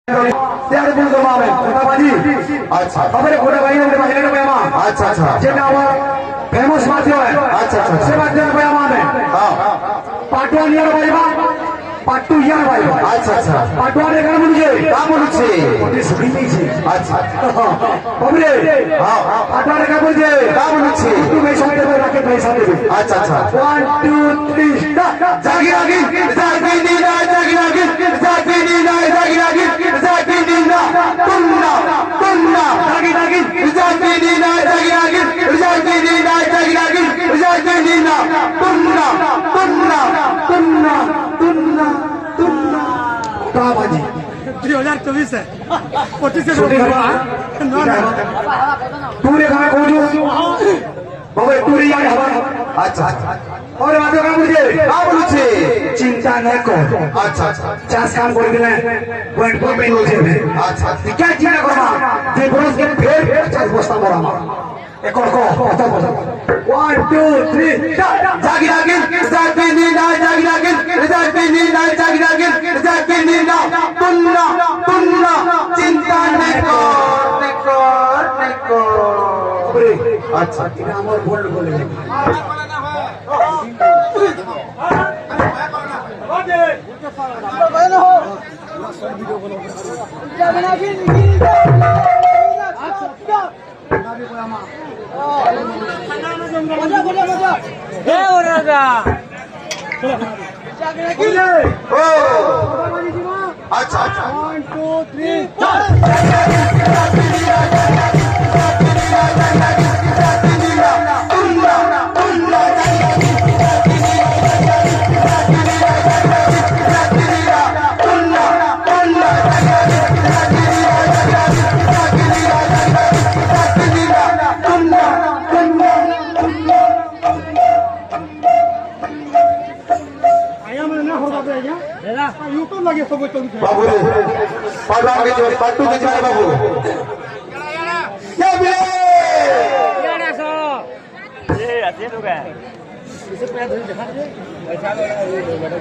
त्यार बोल दो मामे कोटा बाजी अच्छा खबर कोटा बाजी ने बाजी ने पयामा अच्छा अच्छा जेना आवर फेमस माध्यम है अच्छा अच्छा से माध्यम पयामा में हां पाटवा नियर बाईबा पाटू यार बाईबा अच्छा अच्छा पाटवा ने का बोलुछे ओटी सुखी नहीं छे अच्छा बबरे हां पाटवा ने का बोलुछे तू में साइड में रखे पैसा दे अच्छा अच्छा 1 2 3 स्टार्ट जागी जागी जागी नीला जागी जागी जागी नीला जागी जागी जागी नीला तुन्ना तुन्ना जागी जागी जागी नीला जागी जागी जागी नीला जागी जागी जागी नीला तुन्ना तुन्ना तुन्ना तुन्ना तुन्ना का बाजी 2024 है 25 से तूने कहा कोजो बाबा तूरी यार हवा अच्छा और बात का मुझे चिंता न कर अच्छा अच्छा चास काम कर दिले पॉइंट पर में होजे अच्छा क्या चिंता करमा जे बरस के फेर 50 बस्ता मोरा एक और को 50 बस्ता 1 2 3 जागी जागी जागी नीला जागी जागी जागी नीला जागी जागी जागी नीला तुन्ना तुन्ना चिंता न कर अच्छा इना हमर बोल बोले अच्छा अच्छा 1 2 3 यूट्यूब लगे सब बाबू रे पाडवा के जो पट्टू के जाए बाबू क्या बिले यारा सो ये आते तो क्या इसे पैसा धन दिखा दे पैसा वाला ये मैडम